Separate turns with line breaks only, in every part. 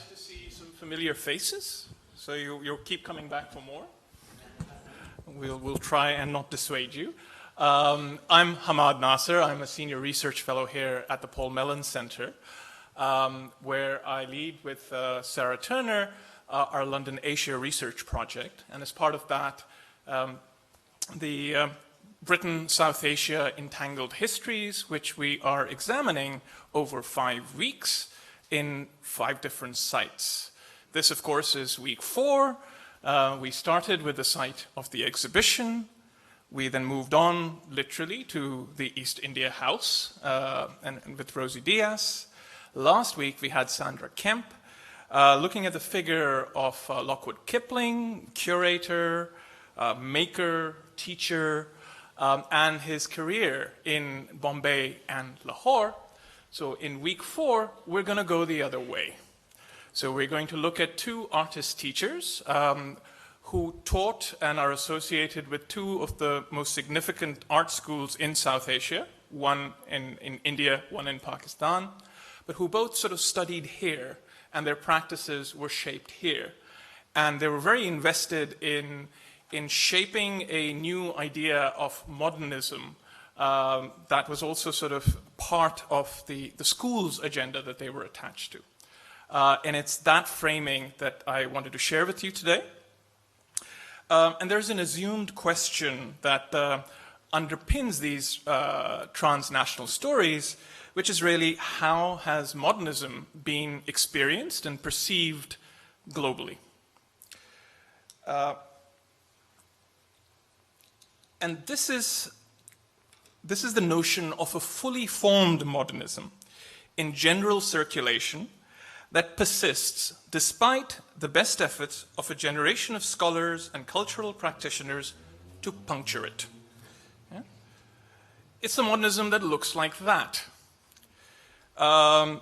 nice to see some familiar faces. So you'll keep coming back for more. We'll try and not dissuade you. I'm Hammad Nasar. I'm a Senior Research Fellow here at the Paul Mellon Center, where I lead with Sarah Turner our London Asia Research Project. And as part of that, the Britain South Asia Entangled Histories, which we are examining over 5 weeks in 5 different sites. This, of course, is week 4. We started with the site of the exhibition. We then moved on, literally, to the East India House and with Rosie Diaz. Last week, we had Sandra Kemp, looking at the figure of Lockwood Kipling, curator, maker, teacher, and his career in Bombay and Lahore. So in week 4, we're going to go the other way. So we're going to look at 2 artist teachers who taught and are associated with 2 of the most significant art schools in South Asia, one in India, one in Pakistan, but who both sort of studied here, and their practices were shaped here. And they were very invested in shaping a new idea of modernism that was also sort of part of the school's agenda that they were attached to. And it's that framing that I wanted to share with you today. And there's an assumed question that underpins these transnational stories, which is really how has modernism been experienced and perceived globally? And this is the notion of a fully formed modernism in general circulation that persists despite the best efforts of a generation of scholars and cultural practitioners to puncture it. Yeah? It's a modernism that looks like that. I'm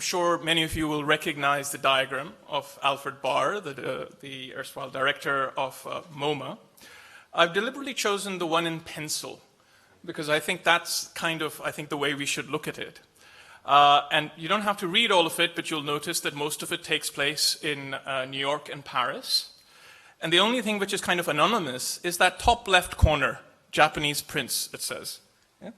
sure many of you will recognize the diagram of Alfred Barr, the erstwhile director of MoMA. I've deliberately chosen the one in pencil because I think that's kind of, the way we should look at it. And you don't have to read all of it, but you'll notice that most of it takes place in New York and Paris. And the only thing which is kind of anonymous is that top left corner, Japanese prince, it says. Yeah?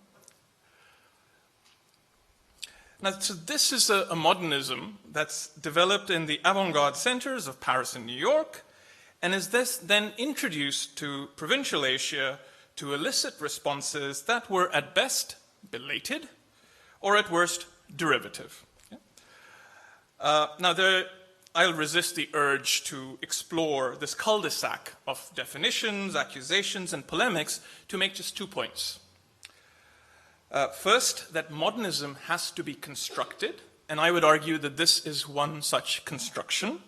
Now, so this is a modernism that's developed in the avant-garde centers of Paris and New York, and is this then introduced to provincial Asia to elicit responses that were at best belated, or at worst derivative. Yeah? I'll resist the urge to explore this cul-de-sac of definitions, accusations, and polemics to make just 2 points. First, that modernism has to be constructed, and I would argue that this is one such construction.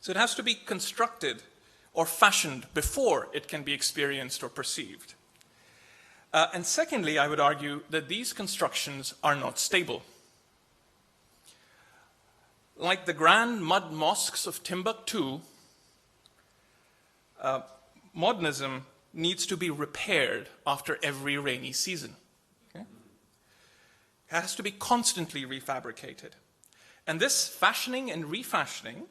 So it has to be constructed or fashioned before it can be experienced or perceived. And secondly, I would argue that these constructions are not stable. Like the grand mud mosques of Timbuktu, modernism needs to be repaired after every rainy season. Okay? It has to be constantly refabricated. And this fashioning and refashioning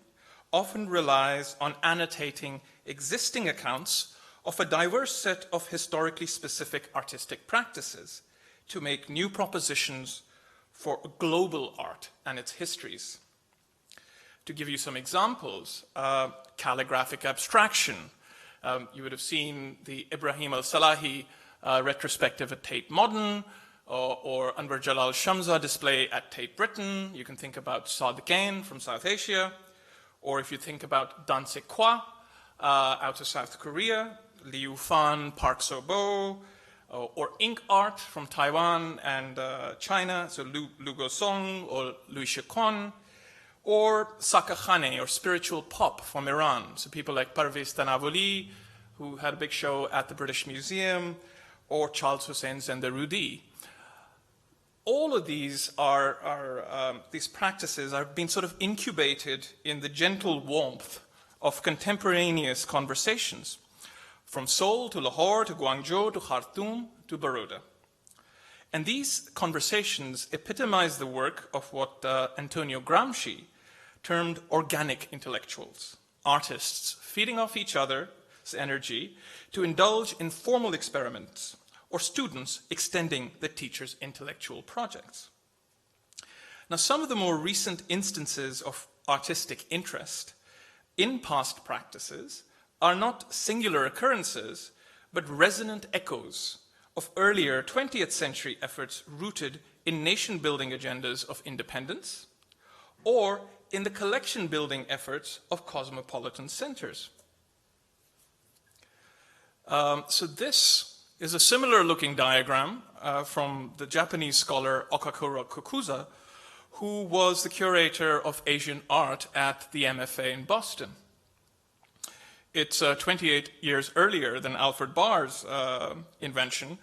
often relies on annotating existing accounts of a diverse set of historically specific artistic practices to make new propositions for global art and its histories. To give you some examples, calligraphic abstraction. You would have seen the Ibrahim al-Salahi retrospective at Tate Modern, or Anwar Jalal Shamsa display at Tate Britain. You can think about Sadiqain from South Asia, or if you think about Dansekwa out of South Korea, Liu Fan, Park So-bo, or ink art from Taiwan and China, so Lu Gosong or Louis Shikon, or Sakakhane, or spiritual pop from Iran, so people like Parviz Tanavoli, who had a big show at the British Museum, or Charles Hussein Zendarudi. All of these these practices are being sort of incubated in the gentle warmth of contemporaneous conversations, from Seoul to Lahore to Guangzhou to Khartoum to Baroda. And these conversations epitomize the work of what Antonio Gramsci termed organic intellectuals, artists feeding off each other's energy to indulge in formal experiments, or students extending the teacher's intellectual projects. Now, some of the more recent instances of artistic interest in past practices are not singular occurrences, but resonant echoes of earlier 20th century efforts rooted in nation-building agendas of independence, or in the collection-building efforts of cosmopolitan centers. So this is a similar-looking diagram from the Japanese scholar Okakura Kokuzo, who was the curator of Asian art at the MFA in Boston. It's 28 years earlier than Alfred Barr's invention.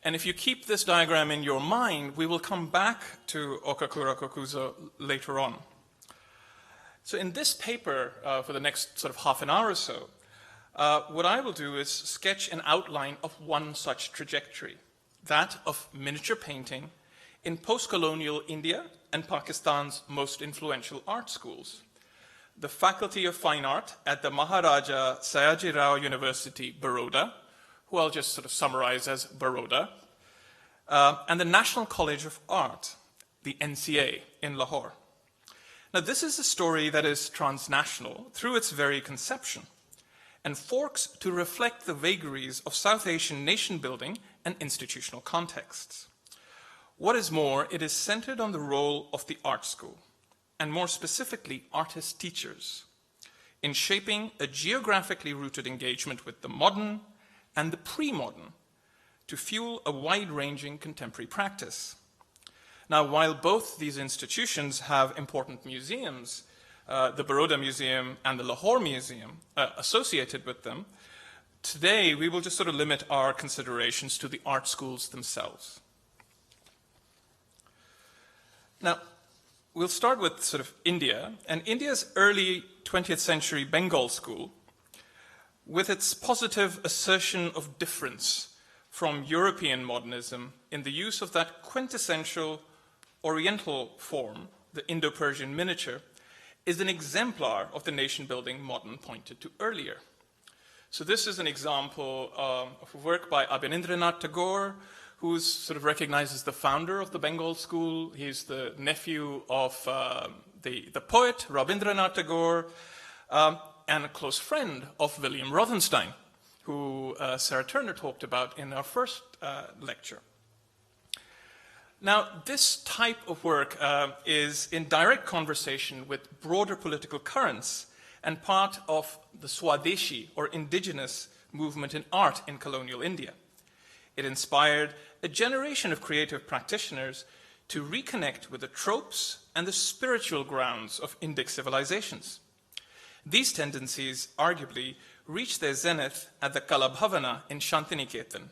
And if you keep this diagram in your mind, we will come back to Okakura Kokuzo later on. So in this paper, for the next sort of half an hour or so, what I will do is sketch an outline of one such trajectory, that of miniature painting in post-colonial India and Pakistan's most influential art schools. The Faculty of Fine Art at the Maharaja Sayaji Rao University, Baroda, who I'll just sort of summarize as Baroda, and the National College of Art, the NCA, in Lahore. Now, this is a story that is transnational through its very conception and forks to reflect the vagaries of South Asian nation-building and institutional contexts. What is more, it is centered on the role of the art school, and more specifically, artist teachers, in shaping a geographically rooted engagement with the modern and the pre-modern to fuel a wide-ranging contemporary practice. Now, while both these institutions have important museums, the Baroda Museum and the Lahore Museum associated with them, today we will just sort of limit our considerations to the art schools themselves. Now, we'll start with sort of India, and India's early 20th century Bengal School, with its positive assertion of difference from European modernism in the use of that quintessential Oriental form, the Indo-Persian miniature, is an exemplar of the nation-building modern pointed to earlier. So this is an example of work by Abanindranath Tagore, who's sort of recognized as the founder of the Bengal School. He's the nephew of the poet Rabindranath Tagore, and a close friend of William Rothenstein, who Sarah Turner talked about in our first lecture. Now, this type of work is in direct conversation with broader political currents and part of the Swadeshi, or indigenous, movement in art in colonial India. It inspired a generation of creative practitioners to reconnect with the tropes and the spiritual grounds of Indic civilizations. These tendencies arguably reached their zenith at the Kala Bhavana in Shantiniketan,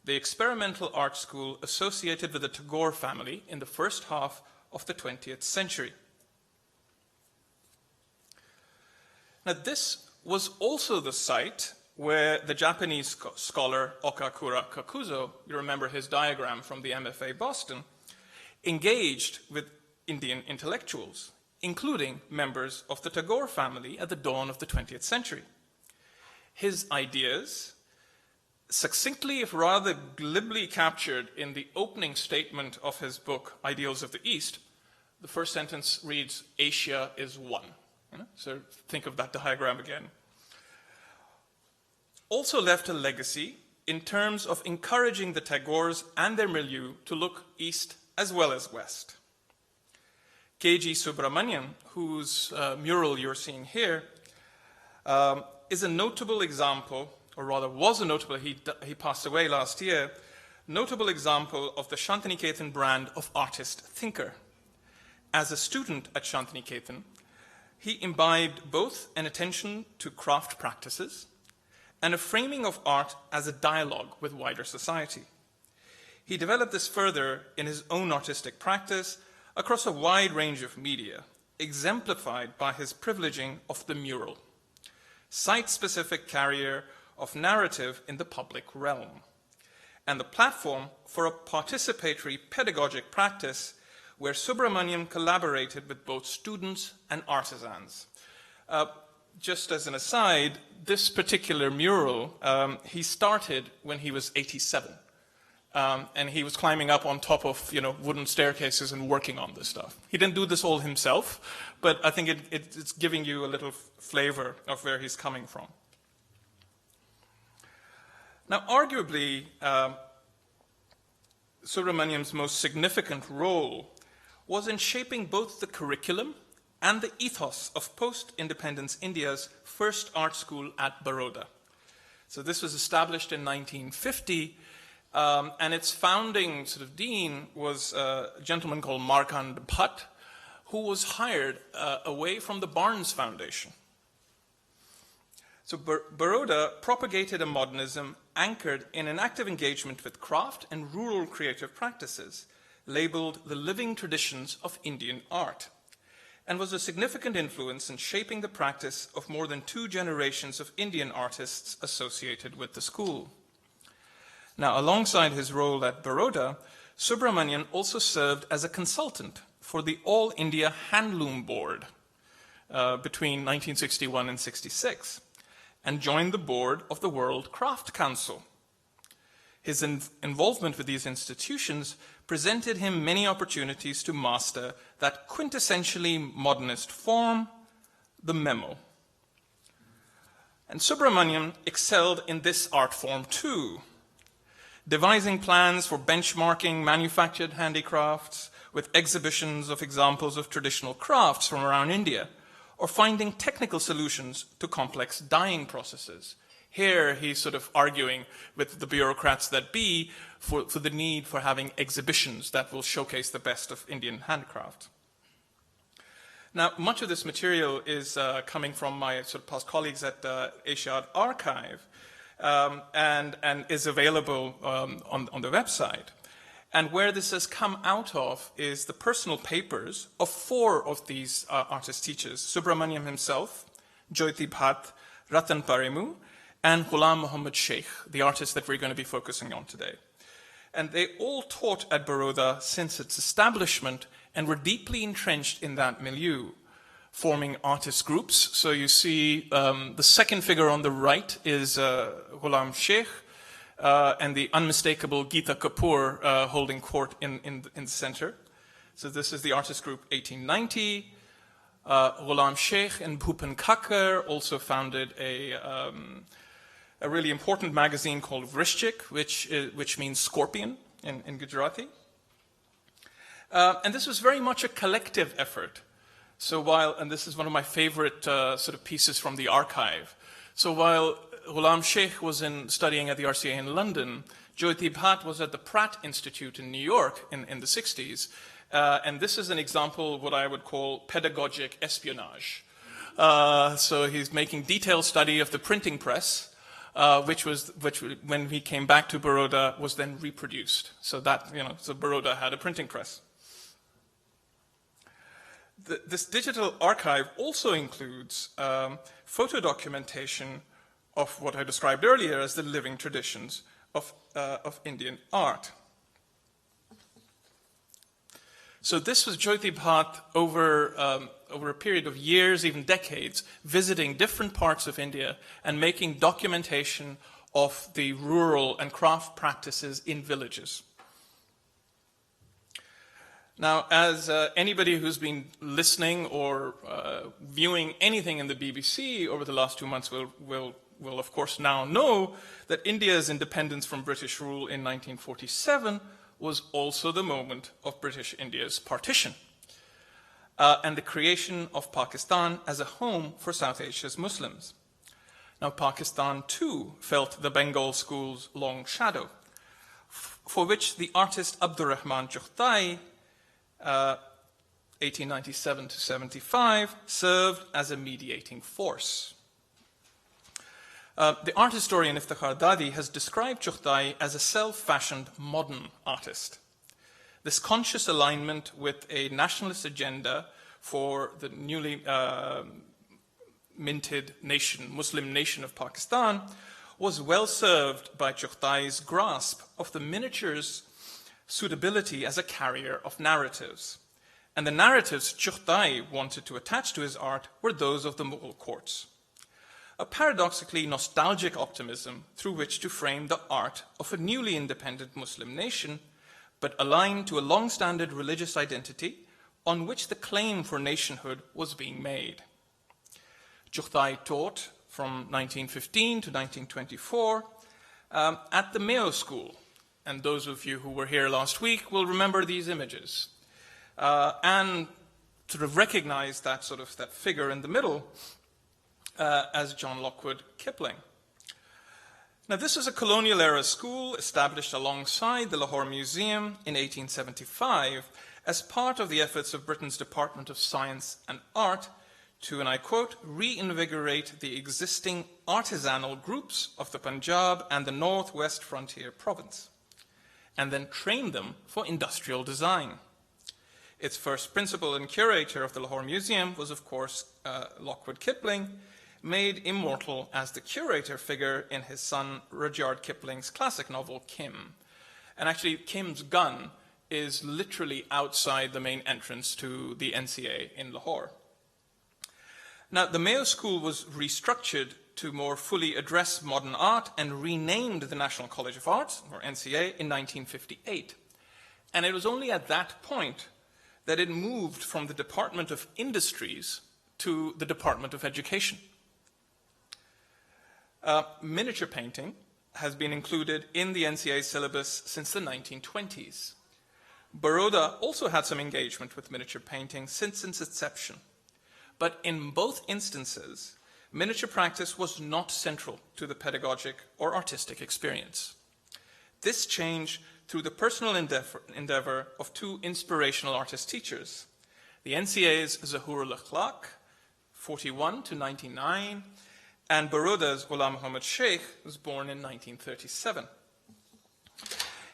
the experimental art school associated with the Tagore family in the first half of the 20th century. Now, this was also the site where the Japanese scholar Okakura Kokuzo, you remember his diagram from the MFA Boston, engaged with Indian intellectuals, including members of the Tagore family at the dawn of the 20th century. His ideas, succinctly if rather glibly captured in the opening statement of his book, Ideals of the East, the first sentence reads, "Asia is one." So think of that diagram again. Also left a legacy in terms of encouraging the Tagores and their milieu to look east as well as west. K.G. Subramanyam, whose mural you're seeing here, is a notable example, or rather was a notable, he passed away last year, notable example of the Shantiniketan brand of artist-thinker. As a student at Shantiniketan, he imbibed both an attention to craft practices and a framing of art as a dialogue with wider society. He developed this further in his own artistic practice across a wide range of media, exemplified by his privileging of the mural, site-specific carrier of narrative in the public realm, and the platform for a participatory pedagogic practice where Subramanyam collaborated with both students and artisans. Just as an aside, this particular mural, he started when he was 87. And he was climbing up on top of, wooden staircases and working on this stuff. He didn't do this all himself, but I think it's giving you a little flavor of where he's coming from. Now, arguably, Subramanyam's most significant role was in shaping both the curriculum and the ethos of post-independence India's first art school at Baroda. So this was established in 1950, and its founding dean was a gentleman called Markand Bhatt, who was hired away from the Barnes Foundation. So Baroda propagated a modernism anchored in an active engagement with craft and rural creative practices, labeled the living traditions of Indian art, and was a significant influence in shaping the practice of more than 2 generations of Indian artists associated with the school. Now, alongside his role at Baroda, Subramanyam also served as a consultant for the All India Handloom Board between 1961 and 66, and joined the board of the World Craft Council. His involvement with these institutions presented him many opportunities to master that quintessentially modernist form, the memo. And Subramanyam excelled in this art form too, devising plans for benchmarking manufactured handicrafts with exhibitions of examples of traditional crafts from around India, or finding technical solutions to complex dyeing processes. Here he's arguing with the bureaucrats that be for the need for having exhibitions that will showcase the best of Indian handicraft. Now, much of this material is coming from my past colleagues at Asiad Archive, and is available on the website. And where this has come out of is the personal papers of 4 of these artist teachers: Subramanyam himself, Jyoti Bhatt, Ratan Parimu, and Ghulam Muhammad Sheikh, the artist that we're going to be focusing on today. And they all taught at Baroda since its establishment and were deeply entrenched in that milieu, forming artist groups. So you see the second figure on the right is Ghulam Sheikh, and the unmistakable Geeta Kapoor holding court in the center. So this is the artist group 1890. Ghulam Sheikh and Bhupan Khakkar also founded a really important magazine called Vrishchik, which means scorpion in Gujarati. And this was very much a collective effort. So and this is one of my favorite pieces from the archive. So while Ghulam Sheikh was studying at the RCA in London, Jyoti Bhatt was at the Pratt Institute in New York in the 60s. And this is an example of what I would call pedagogic espionage. So he's making detailed study of the printing press, which when he came back to Baroda was then reproduced. So so Baroda had a printing press. This digital archive also includes photo documentation of what I described earlier as the living traditions of Indian art. So this was Jyoti Bhatt over a period of years, even decades, visiting different parts of India and making documentation of the rural and craft practices in villages. Now, as anybody who's been listening or viewing anything in the BBC over the last 2 months will of course now know that India's independence from British rule in 1947 was also the moment of British India's partition and the creation of Pakistan as a home for South Asia's Muslims. Now, Pakistan too felt the Bengal School's long shadow, for which the artist Abdurrahman Chughtai 1897 to 75, served as a mediating force. The art historian Iftikhar Dadi has described Chughtai as a self-fashioned modern artist. This conscious alignment with a nationalist agenda for the newly minted nation, Muslim nation of Pakistan, was well served by Chughtai's grasp of the miniature's suitability as a carrier of narratives. And the narratives Chughtai wanted to attach to his art were those of the Mughal courts. A paradoxically nostalgic optimism through which to frame the art of a newly independent Muslim nation, but aligned to a long-standing religious identity on which the claim for nationhood was being made. Chughtai taught from 1915 to 1924 at the Mayo School, and those of you who were here last week will remember these images and sort of recognize that figure in the middle as John Lockwood Kipling. Now, this is a colonial-era school established alongside the Lahore Museum in 1875 as part of the efforts of Britain's Department of Science and Art to, and I quote, reinvigorate the existing artisanal groups of the Punjab and the Northwest Frontier Province, and then train them for industrial design. Its first principal and curator of the Lahore Museum was, of course, Lockwood Kipling, made immortal as the curator figure in his son Rudyard Kipling's classic novel, Kim. And actually, Kim's gun is literally outside the main entrance to the NCA in Lahore. Now, the Mayo School was restructured to more fully address modern art and renamed the National College of Arts, or NCA, in 1958. And it was only at that point that it moved from the Department of Industries to the Department of Education. Miniature painting has been included in the NCA syllabus since the 1920s. Baroda also had some engagement with miniature painting since its inception. But in both instances, miniature practice was not central to the pedagogic or artistic experience. This changed through the personal endeavor of two inspirational artist teachers, the NCA's Zahur al-Akhlaq, 41 to 99, and Baroda's Ghulam Muhammad Sheikh, was born in 1937.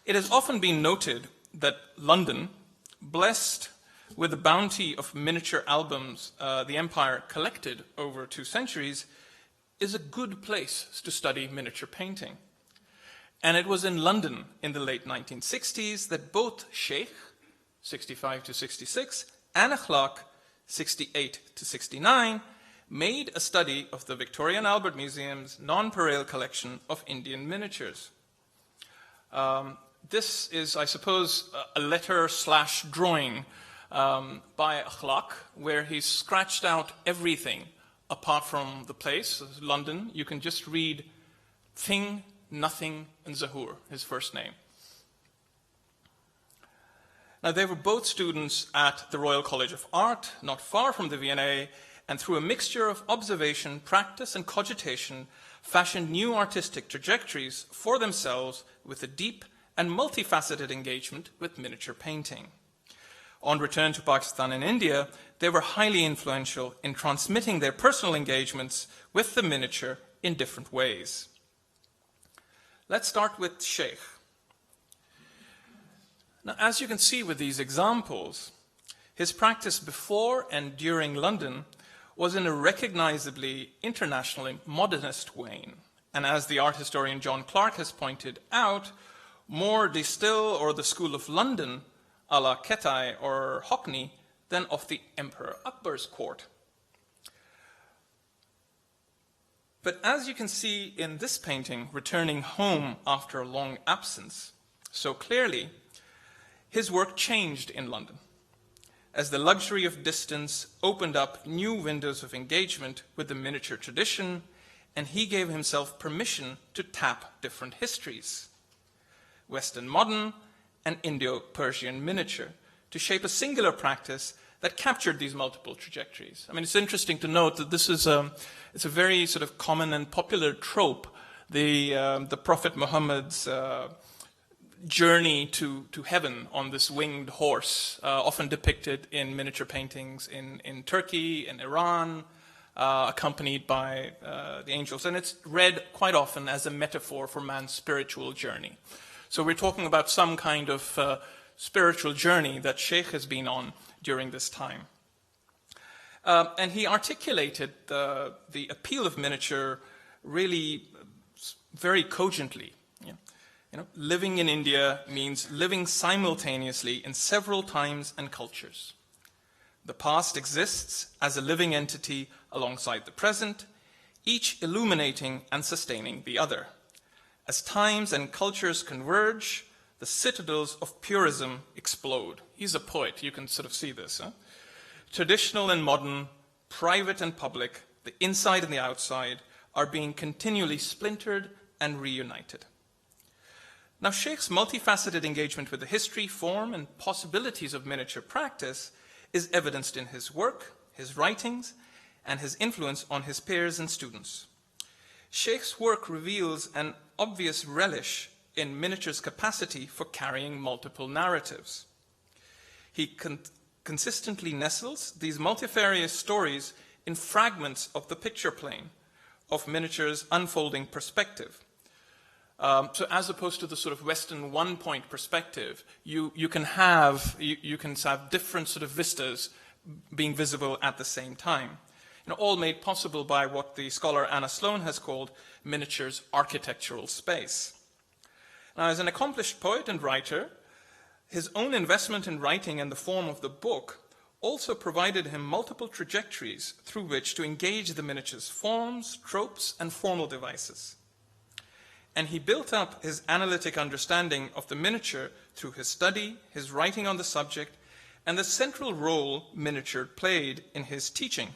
It has often been noted that London, blessed with the bounty of miniature albums the empire collected over 2 centuries, is a good place to study miniature painting. And it was in London in the late 1960s that both Sheikh, 65 to 66, and Akhlaq, 68 to 69, made a study of the Victoria and Albert Museum's nonpareil collection of Indian miniatures. This is, I suppose, a letter/drawing by Akhlaq, where he's scratched out everything apart from the place, London. You can just read Thing, Nothing, and Zahur, his first name. Now, they were both students at the Royal College of Art, not far from the V&A, and through a mixture of observation, practice, and cogitation, fashioned new artistic trajectories for themselves with a deep and multifaceted engagement with miniature painting. On return to Pakistan and India, they were highly influential in transmitting their personal engagements with the miniature in different ways. Let's start with Sheikh. Now, as you can see with these examples, his practice before and during London was in a recognizably internationally modernist vein. And as the art historian John Clark has pointed out, more de Still or the School of London, a la Ketai or Hockney, than of the Emperor Akbar's court. But as you can see in this painting, returning home after a long absence, so clearly, his work changed in London, as the luxury of distance opened up new windows of engagement with the miniature tradition, and he gave himself permission to tap different histories, Western modern and Indo-Persian miniature, to shape a singular practice that captured these multiple trajectories. I mean, it's interesting to note that this is it's a very sort of common and popular trope, the Prophet Muhammad's journey to heaven on this winged horse, often depicted in miniature paintings in Turkey, in Iran, accompanied by the angels. And it's read quite often as a metaphor for man's spiritual journey. So we're talking about some kind of spiritual journey that Sheikh has been on during this time. And he articulated the appeal of miniature really very cogently. Living in India means living simultaneously in several times and cultures. The past exists as a living entity alongside the present, each illuminating and sustaining the other. As times and cultures converge, the citadels of purism explode. He's a poet, you can sort of see this. Traditional and modern, private and public, the inside and the outside, are being continually splintered and reunited. Now, Sheikh's multifaceted engagement with the history, form, and possibilities of miniature practice is evidenced in his work, his writings, and his influence on his peers and students. Sheikh's work reveals an obvious relish in miniature's capacity for carrying multiple narratives. He consistently nestles these multifarious stories in fragments of the picture plane of miniature's unfolding perspective. So as opposed to the sort of Western one-point perspective, you can have different sort of vistas being visible at the same time. All made possible by what the scholar Anna Sloan has called miniature's architectural space. Now, as an accomplished poet and writer, his own investment in writing and the form of the book also provided him multiple trajectories through which to engage the miniature's forms, tropes, and formal devices. And he built up his analytic understanding of the miniature through his study, his writing on the subject, and the central role miniature played in his teaching.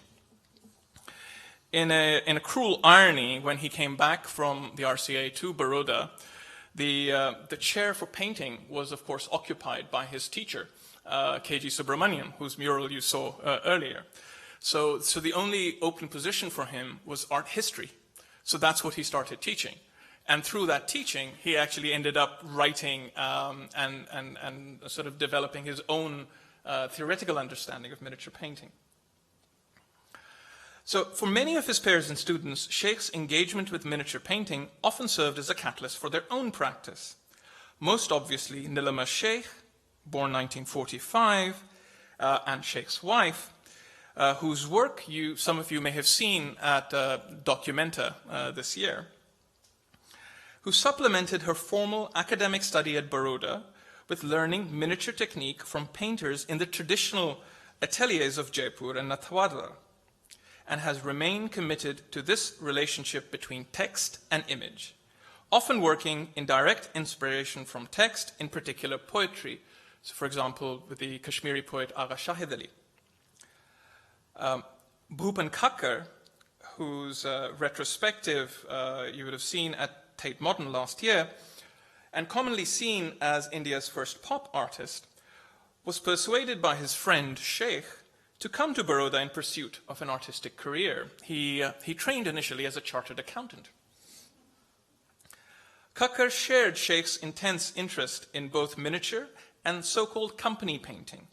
In a cruel irony, when he came back from the RCA to Baroda, the chair for painting was, of course, occupied by his teacher, K.G. Subramanyam, whose mural you saw earlier. So the only open position for him was art history. So that's what he started teaching. And through that teaching, he actually ended up writing and sort of developing his own theoretical understanding of miniature painting. So for many of his peers and students, Sheikh's engagement with miniature painting often served as a catalyst for their own practice. Most obviously, Nilima Sheikh, born 1945, and Sheikh's wife, whose work some of you may have seen at Documenta this year, who supplemented her formal academic study at Baroda with learning miniature technique from painters in the traditional ateliers of Jaipur and Nathwada, and has remained committed to this relationship between text and image, often working in direct inspiration from text, in particular poetry. So, for example, with the Kashmiri poet Agha Shahid Ali. Bhupan Khakkar, whose retrospective you would have seen at Tate Modern last year, and commonly seen as India's first pop artist, was persuaded by his friend Sheikh to come to Baroda in pursuit of an artistic career. He trained initially as a chartered accountant. Khakkar shared Sheikh's intense interest in both miniature and so-called company painting,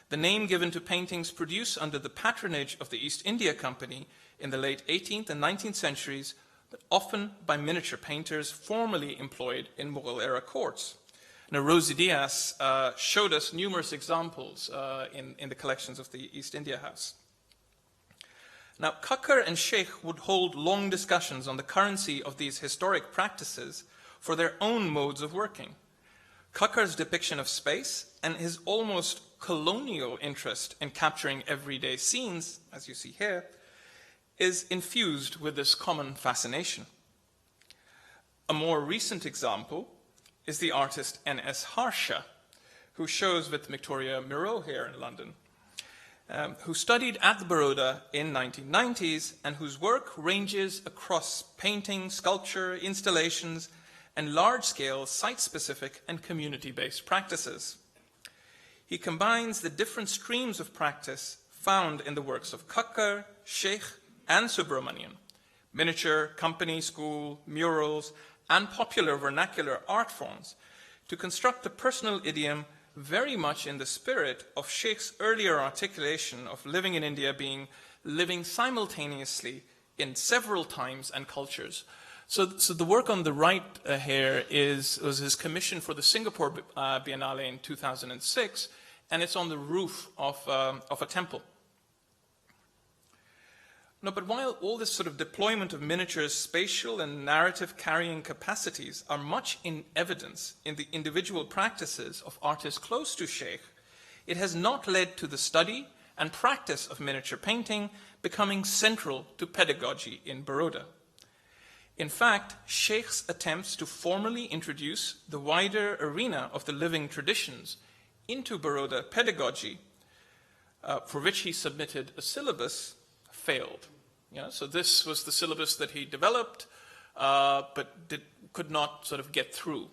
the name given to paintings produced under the patronage of the East India Company in the late 18th and 19th centuries, but often by miniature painters formerly employed in Mughal-era courts. Now, Rosie Diaz showed us numerous examples in the collections of the East India House. Now, Khakkar and Sheikh would hold long discussions on the currency of these historic practices for their own modes of working. Khakkar's depiction of space and his almost colonial interest in capturing everyday scenes, as you see here, is infused with this common fascination. A more recent example is the artist N.S. Harsha, who shows with Victoria Miro here in London, who studied at the Baroda in 1990s and whose work ranges across painting, sculpture, installations, and large-scale site-specific and community-based practices. He combines the different streams of practice found in the works of Khakkar, Sheikh, and Subramanyam, miniature, company, school, murals, and popular vernacular art forms, to construct the personal idiom very much in the spirit of Sheikh's earlier articulation of living in India being living simultaneously in several times and cultures. So the work on the right here was his commission for the Singapore Biennale in 2006, and it's on the roof of a temple. No, but while all this sort of deployment of miniatures' spatial and narrative carrying capacities are much in evidence in the individual practices of artists close to Sheikh, it has not led to the study and practice of miniature painting becoming central to pedagogy in Baroda. In fact, Sheikh's attempts to formally introduce the wider arena of the living traditions into Baroda pedagogy, for which he submitted a syllabus, failed. So this was the syllabus that he developed, but could not sort of get through.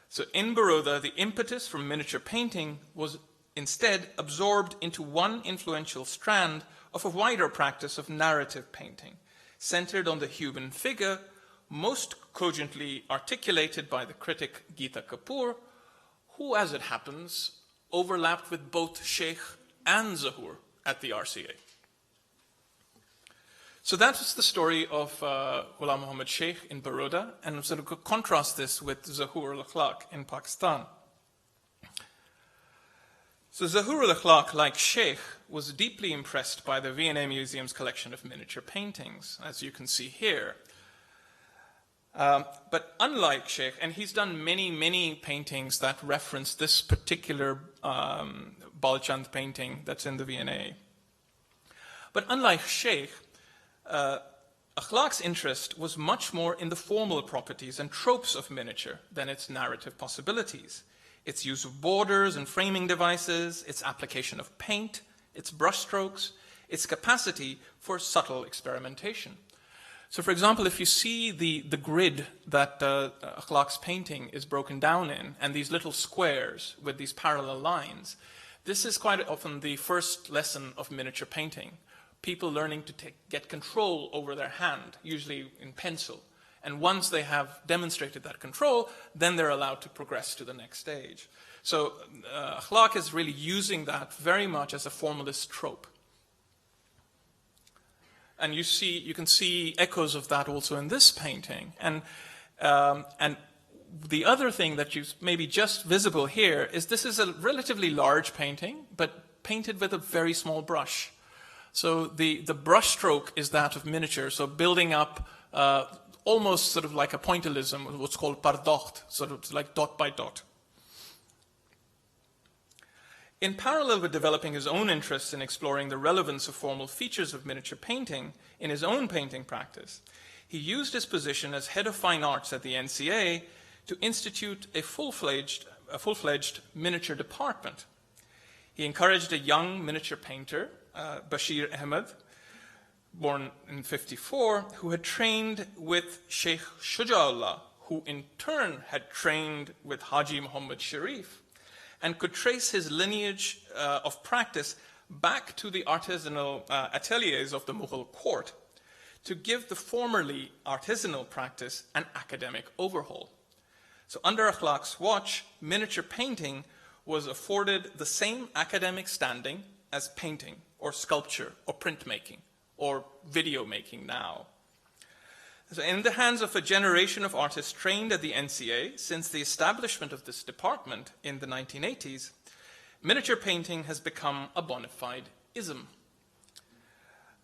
So in Baroda, the impetus from miniature painting was instead absorbed into one influential strand of a wider practice of narrative painting, centered on the human figure, most cogently articulated by the critic Geeta Kapoor, who, as it happens, overlapped with both Sheikh and Zahoor at the RCA. So that is the story of Ghulam Muhammad Sheikh in Baroda, and I'm sort of contrast this with Zahoor al-Akhlaq in Pakistan. So Zahoor al-Akhlaq, like Sheikh, was deeply impressed by the V&A Museum's collection of miniature paintings, as you can see here. But unlike Sheikh, and he's done many, many paintings that reference this particular Balchand painting that's in the V&A. But unlike Sheikh, Akhlaq's interest was much more in the formal properties and tropes of miniature than its narrative possibilities. Its use of borders and framing devices, its application of paint, its brushstrokes, its capacity for subtle experimentation. So for example, if you see the grid that Akhlaq's painting is broken down in, and these little squares with these parallel lines, this is quite often the first lesson of miniature painting. People learning to get control over their hand, usually in pencil. And once they have demonstrated that control, then they're allowed to progress to the next stage. So Akhlaq is really using that very much as a formalist trope. And you can see echoes of that also in this painting. And the other thing that you maybe just visible here is this is a relatively large painting, but painted with a very small brush. So the brush stroke is that of miniature, so building up almost sort of like a pointillism, what's called pardocht, sort of like dot by dot. In parallel with developing his own interests in exploring the relevance of formal features of miniature painting in his own painting practice, he used his position as head of fine arts at the NCA to institute a full-fledged miniature department. He encouraged a young miniature painter, Bashir Ahmed, born in 1954, who had trained with Sheikh Shuja'ullah, who in turn had trained with Haji Muhammad Sharif, and could trace his lineage of practice back to the artisanal ateliers of the Mughal court to give the formerly artisanal practice an academic overhaul. So under Akhlaq's watch, miniature painting was afforded the same academic standing as painting or sculpture or printmaking or video making now. So in the hands of a generation of artists trained at the NCA since the establishment of this department in the 1980s, miniature painting has become a bona fide ism.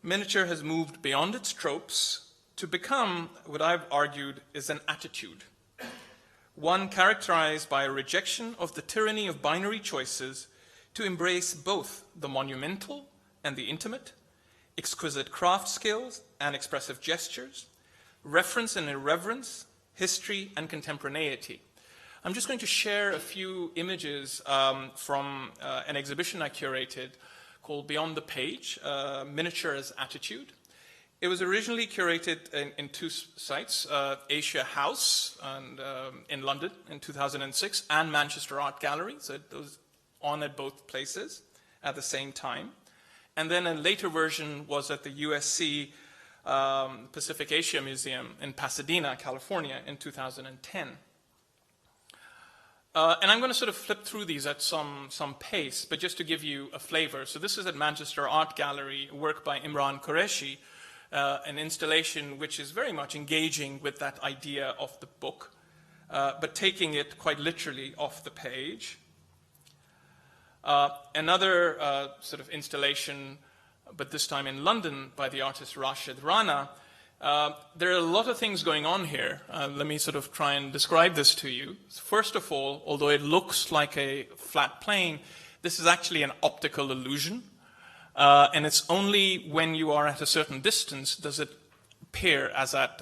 Miniature has moved beyond its tropes to become what I've argued is an attitude, one characterized by a rejection of the tyranny of binary choices to embrace both the monumental and the intimate, exquisite craft skills and expressive gestures, reference and irreverence, history and contemporaneity. I'm just going to share a few images from an exhibition I curated called Beyond the Page, Miniature as Attitude. It was originally curated in two sites, Asia House and, in London in 2006 and Manchester Art Gallery, so it was on at both places at the same time. And then a later version was at the USC Pacific Asia Museum in Pasadena, California in 2010. And I'm going to sort of flip through these at some pace, but just to give you a flavor. So this is at Manchester Art Gallery, a work by Imran Qureshi, an installation which is very much engaging with that idea of the book, but taking it quite literally off the page. Another sort of installation but this time in London by the artist Rashid Rana. There are a lot of things going on here. Let me sort of try and describe this to you. First of all, although it looks like a flat plane, this is actually an optical illusion. And it's only when you are at a certain distance does it appear as that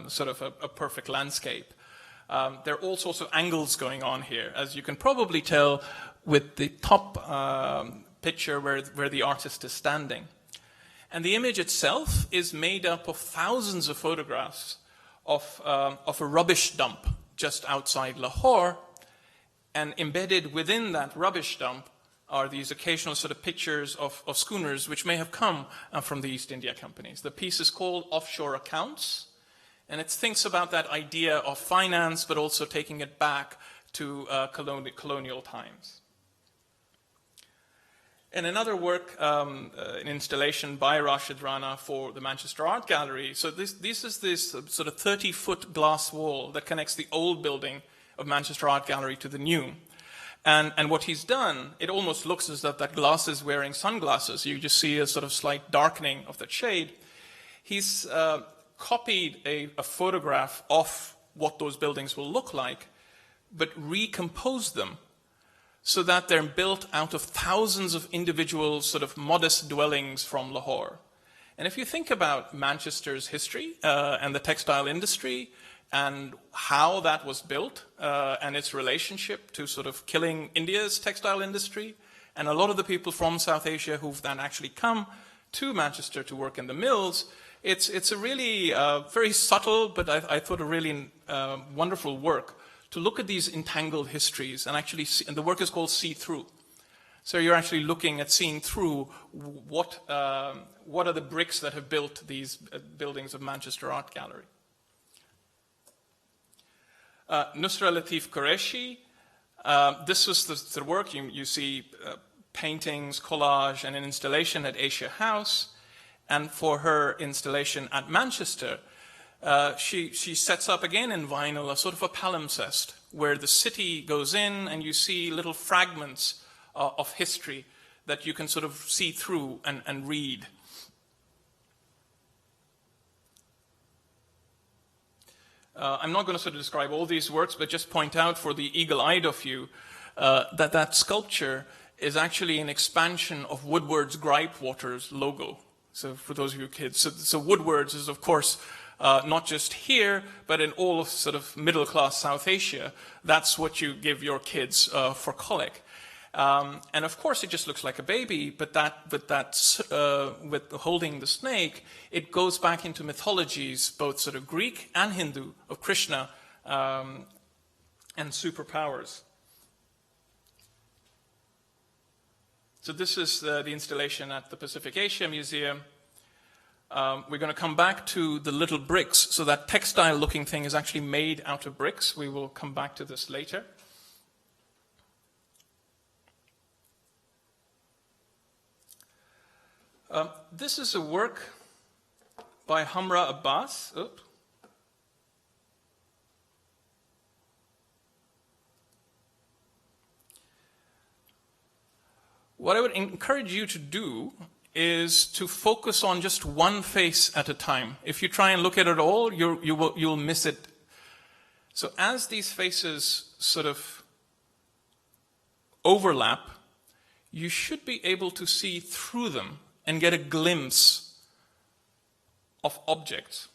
sort of a perfect landscape. There are all sorts of angles going on here, as you can probably tell with the top picture where the artist is standing. And the image itself is made up of thousands of photographs of a rubbish dump just outside Lahore. And embedded within that rubbish dump are these occasional sort of pictures of schooners which may have come from the East India Companies. The piece is called Offshore Accounts, and it thinks about that idea of finance, but also taking it back to colonial times. And another work, an installation by Rashid Rana for the Manchester Art Gallery. So this is this sort of 30-foot glass wall that connects the old building of Manchester Art Gallery to the new. And what he's done, it almost looks as if that glass is wearing sunglasses. You just see a sort of slight darkening of that shade. He's copied a photograph of what those buildings will look like, but recomposed them so that they're built out of thousands of individual sort of modest dwellings from Lahore. And if you think about Manchester's history and the textile industry and how that was built and its relationship to sort of killing India's textile industry, and a lot of the people from South Asia who've then actually come to Manchester to work in the mills, it's a really very subtle, but I thought a really wonderful work to look at these entangled histories and actually see, and the work is called See Through. So you're actually looking at seeing through what are the bricks that have built these buildings of Manchester Art Gallery. Nusra Latif Qureshi, this was the work. You see paintings, collage, and an installation at Asia House. And for her installation at Manchester, she sets up again in vinyl a sort of a palimpsest where the city goes in and you see little fragments of history that you can sort of see through and read. I'm not going to sort of describe all these works, but just point out for the eagle-eyed of you that sculpture is actually an expansion of Woodward's Gripewater's logo. So for those of you kids, so Woodward's is of course not just here, but in all of sort of middle-class South Asia. That's what you give your kids for colic. And of course, it just looks like a baby, but with holding the snake, it goes back into mythologies, both sort of Greek and Hindu, of Krishna and superpowers. So this is the installation at the Pacific Asia Museum. We're going to come back to the little bricks. So that textile-looking thing is actually made out of bricks. We will come back to this later. This is a work by Haroon Abbas. Oops. What I would encourage you to do is to focus on just one face at a time. If you try and look at it all, you'll miss it. So as these faces sort of overlap, you should be able to see through them and get a glimpse of objects.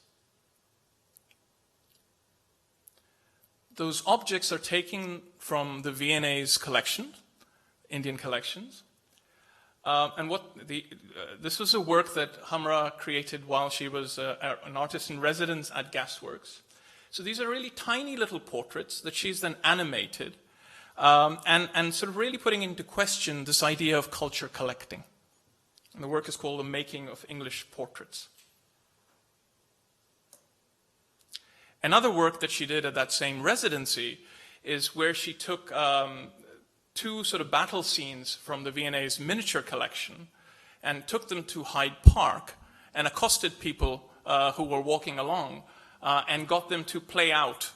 Those objects are taken from the V&A's collection, Indian collections. And this was a work that Hamra created while she was an artist in residence at Gasworks. So these are really tiny little portraits that she's then animated and sort of really putting into question this idea of culture collecting. And the work is called The Making of English Portraits. Another work that she did at that same residency is where she took two sort of battle scenes from the V&A's miniature collection and took them to Hyde Park and accosted people who were walking along and got them to play out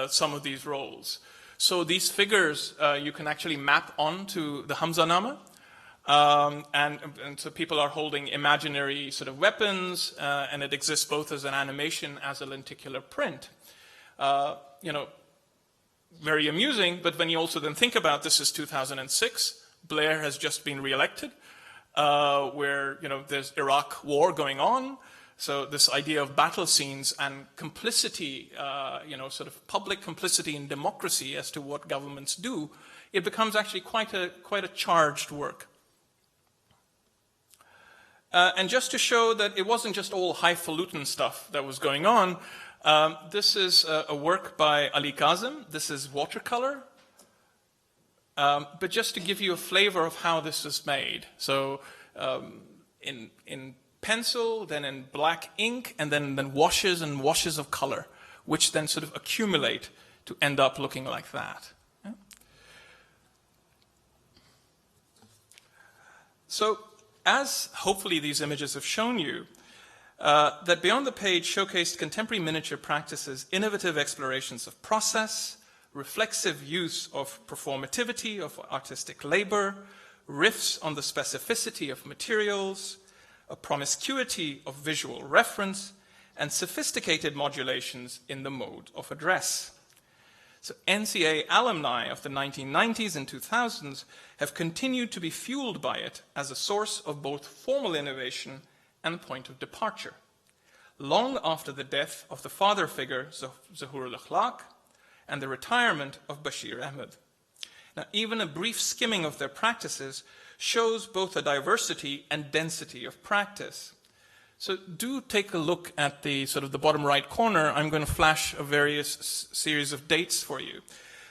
some of these roles. So these figures you can actually map onto the Hamzanama. And so people are holding imaginary sort of weapons, and it exists both as an animation as a lenticular print. Very amusing, but when you also then think about this is 2006, Blair has just been reelected, where there's Iraq war going on. So this idea of battle scenes and complicity, sort of public complicity in democracy as to what governments do, it becomes actually quite a charged work. And just to show that it wasn't just all highfalutin stuff that was going on, this is a work by Alacazam. This is watercolor. But just to give you a flavor of how this is made. So in pencil, then in black ink, and then washes and washes of color, which then sort of accumulate to end up looking like that. Yeah? So as hopefully these images have shown you, that Beyond the Page showcased contemporary miniature practices, innovative explorations of process, reflexive use of performativity of artistic labor, riffs on the specificity of materials, a promiscuity of visual reference, and sophisticated modulations in the mode of address. So NCA alumni of the 1990s and 2000s have continued to be fueled by it as a source of both formal innovation and point of departure. Long after the death of the father figure Zahur al-Akhlaq and the retirement of Bashir Ahmed. Now, even a brief skimming of their practices shows both a diversity and density of practice. So do take a look at the sort of the bottom right corner. I'm going to flash a various series of dates for you.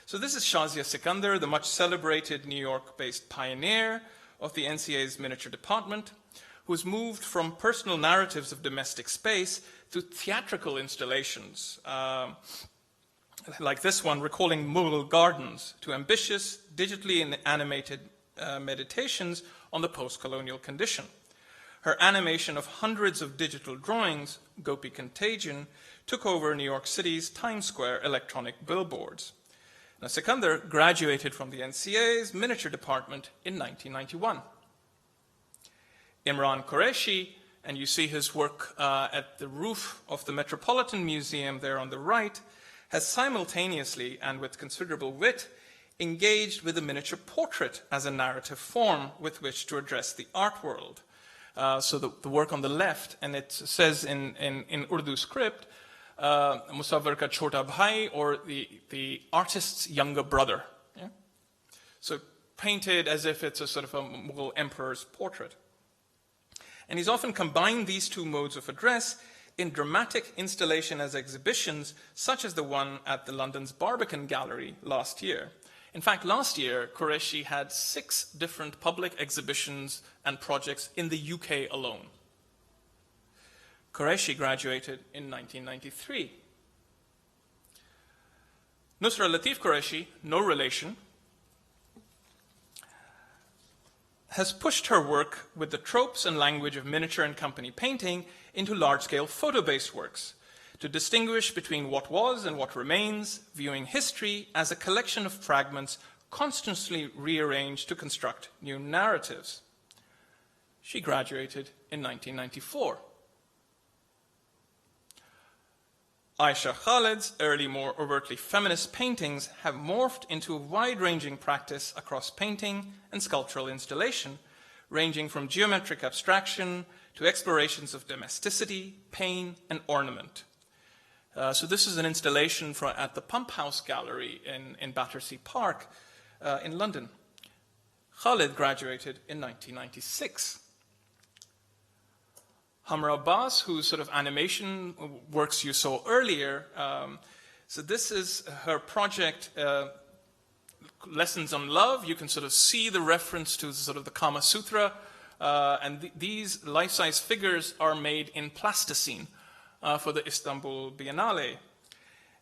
So this is Shazia Sikandar, the much celebrated New York-based pioneer of the NCA's miniature department, who has moved from personal narratives of domestic space to theatrical installations, like this one, recalling Mughal gardens, to ambitious, digitally animated meditations on the post-colonial condition. Her animation of hundreds of digital drawings, Gopi Contagion, took over New York City's Times Square electronic billboards. Now, Sikandar graduated from the NCA's miniature department in 1991. Imran Qureshi, and you see his work at the roof of the Metropolitan Museum there on the right, has simultaneously and with considerable wit engaged with the miniature portrait as a narrative form with which to address the art world. So the work on the left, and it says in Urdu script, Musawwir ka chota bhai, or the artist's younger brother. Yeah? So painted as if it's a sort of a Mughal emperor's portrait. And he's often combined these two modes of address in dramatic installation as exhibitions, such as the one at the London's Barbican Gallery last year. In fact, last year, Qureshi had 6 different public exhibitions and projects in the UK alone. Qureshi graduated in 1993. Nusra Latif Qureshi, no relation, has pushed her work with the tropes and language of miniature and company painting into large-scale photo-based works, to distinguish between what was and what remains, viewing history as a collection of fragments constantly rearranged to construct new narratives. She graduated in 1994. Aisha Khalid's early, more overtly feminist paintings have morphed into a wide-ranging practice across painting and sculptural installation, ranging from geometric abstraction to explorations of domesticity, pain, and ornament. So this is an installation at the Pump House Gallery in Battersea Park in London. Khalid graduated in 1996. Haroon Abbas, whose sort of animation works you saw earlier, so this is her project, Lessons on Love. You can sort of see the reference to sort of the Kama Sutra, and these life-size figures are made in plasticine for the Istanbul Biennale.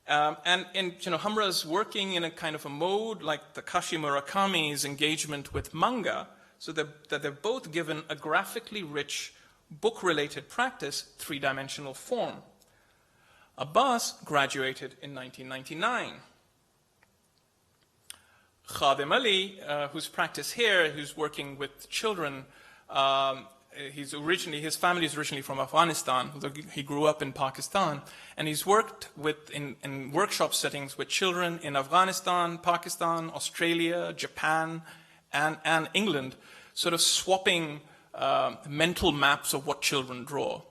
And Hamra's working in a kind of a mode like Takashi Murakami's engagement with manga, so that they're both given a graphically rich, book-related practice, 3-dimensional form. Abbas graduated in 1999. Khadim Ali, whose practice here, who's working with children, his family is originally from Afghanistan. He grew up in Pakistan, and he's worked in workshop settings with children in Afghanistan, Pakistan, Australia, Japan, and England, sort of swapping mental maps of what children draw.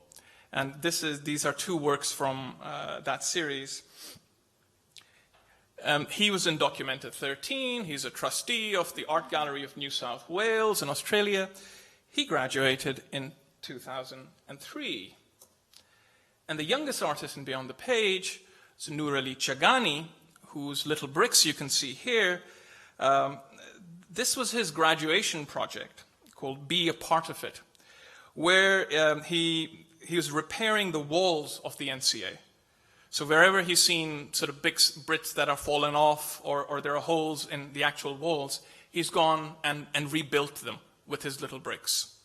And these are two works from that series. He was undocumented 13. He's a trustee of the Art Gallery of New South Wales in Australia. He graduated in 2003. And the youngest artist in Beyond the Page is Noor Ali Chagani, whose little bricks you can see here. This was his graduation project called Be a Part of It, where he was repairing the walls of the NCA. So wherever he's seen sort of bricks that are fallen off or there are holes in the actual walls, he's gone and rebuilt them with his little bricks.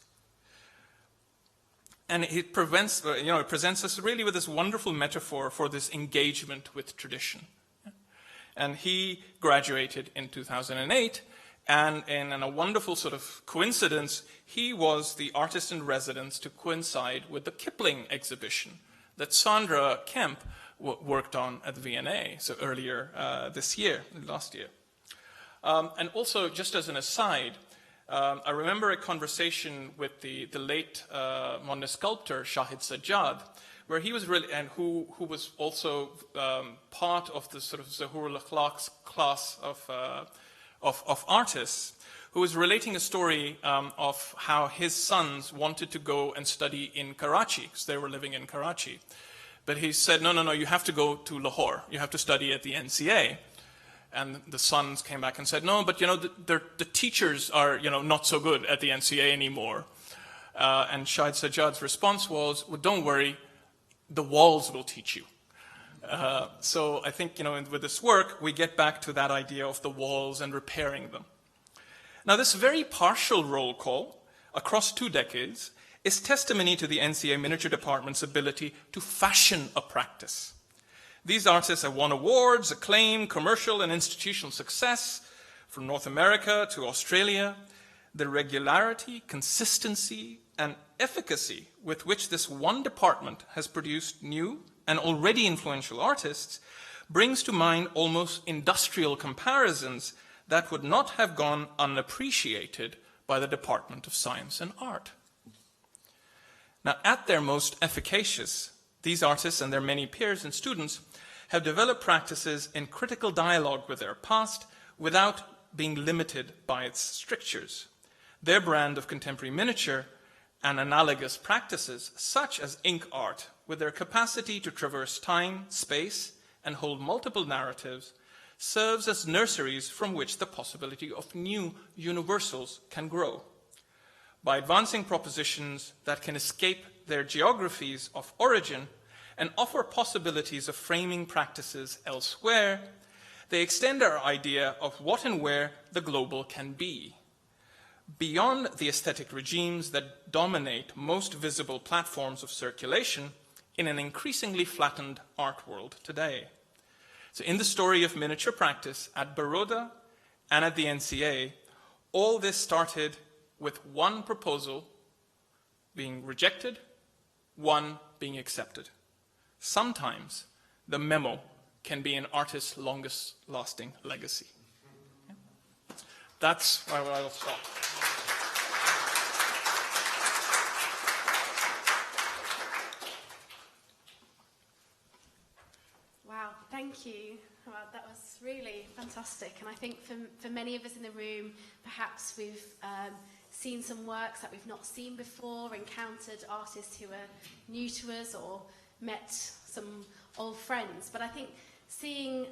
And it presents us really with this wonderful metaphor for this engagement with tradition. And he graduated in 2008, and in a wonderful sort of coincidence, he was the artist in residence to coincide with the Kipling exhibition that Sandra Kemp worked on at V&A, so earlier last year. And also, just as an aside, I remember a conversation with the late modernist sculptor Shahid Sajjad, where he was really, and who was also part of the sort of Zahur al-Akhlaq's class of artists, who was relating a story of how his sons wanted to go and study in Karachi, because they were living in Karachi. But he said, no, you have to go to Lahore. You have to study at the NCA. And the sons came back and said, no, but the teachers are not so good at the NCA anymore. And Shahid Sajjad's response was, well, don't worry, the walls will teach you. So I think with this work, we get back to that idea of the walls and repairing them. Now, this very partial roll call across 2 decades is testimony to the NCA Miniature Department's ability to fashion a practice. These artists have won awards, acclaim, commercial and institutional success from North America to Australia. The regularity, consistency, and efficacy with which this one department has produced new and already influential artists brings to mind almost industrial comparisons that would not have gone unappreciated by the Department of Science and Art. Now, at their most efficacious, these artists and their many peers and students have developed practices in critical dialogue with their past without being limited by its strictures. Their brand of contemporary miniature and analogous practices, such as ink art, with their capacity to traverse time, space, and hold multiple narratives, serves as nurseries from which the possibility of new universals can grow. By advancing propositions that can escape their geographies of origin and offer possibilities of framing practices elsewhere, they extend our idea of what and where the global can be, beyond the aesthetic regimes that dominate most visible platforms of circulation in an increasingly flattened art world today. So in the story of miniature practice at Baroda and at the NCA, all this started with one proposal being rejected, one being accepted. Sometimes the memo can be an artist's longest lasting legacy. That's where I will stop.
Wow, thank you. Well, that was really fantastic. And I think for many of us in the room, perhaps we've seen some works that we've not seen before, encountered artists who are new to us, or met some old friends. But I think seeing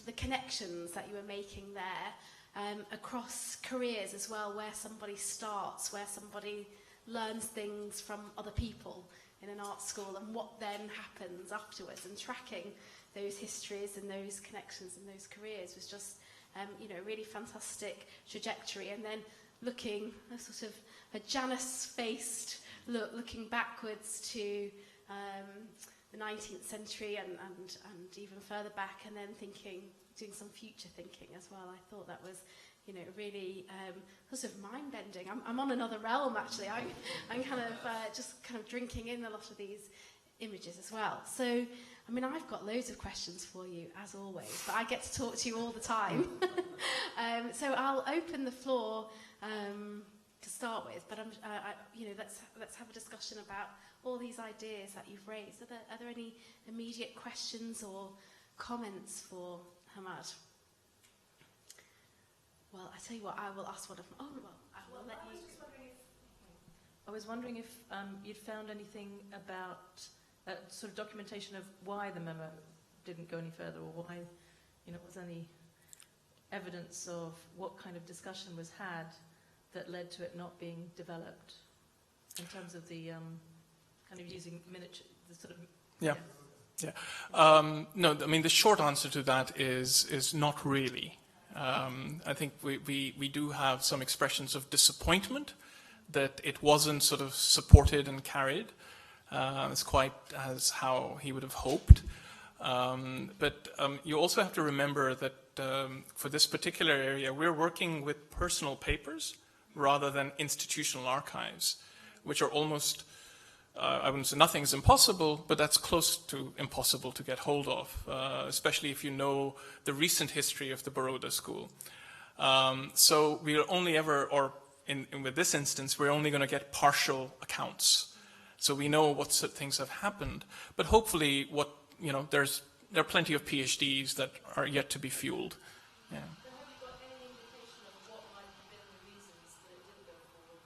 the connections that you were making there across careers as well, where somebody starts, where somebody learns things from other people in an art school, and what then happens afterwards, and tracking those histories and those connections and those careers was just a really fantastic trajectory. And then looking a sort of a Janus-faced look, looking backwards to the 19th century and even further back, and then thinking doing some future thinking as well. I thought that was, you know, really sort of mind-bending. I'm on another realm, actually. I'm kind of just kind of drinking in a lot of these images as well. So, I mean, I've got loads of questions for you, as always, but I get to talk to you all the time. So I'll open the floor to start with, but you know, let's have a discussion about all these ideas that you've raised. Are there any immediate questions or comments for Hammad? Well, I tell you what, I will ask one of them. Oh, well, I will let you.
I was wondering if you'd found anything about sort of documentation of why the memo didn't go any further, or why, you know, was any evidence of what kind of discussion was had that led to it not being developed in terms of the kind of using miniature, the sort of...
Yeah. No, I mean, the short answer to that is not really. I think we do have some expressions of disappointment that it wasn't sort of supported and carried as quite as how he would have hoped. But you also have to remember that for this particular area, we're working with personal papers rather than institutional archives, which are almost, I wouldn't say nothing's impossible, but that's close to impossible to get hold of, especially if you know the recent history of the Baroda School. So we are only ever, or with this instance, we're only going to get partial accounts. So we know what things have happened, but hopefully what, you know, there are plenty of PhDs that are yet to be fueled. Yeah.
But have you got any indication of what might have been the reasons that it didn't go forward?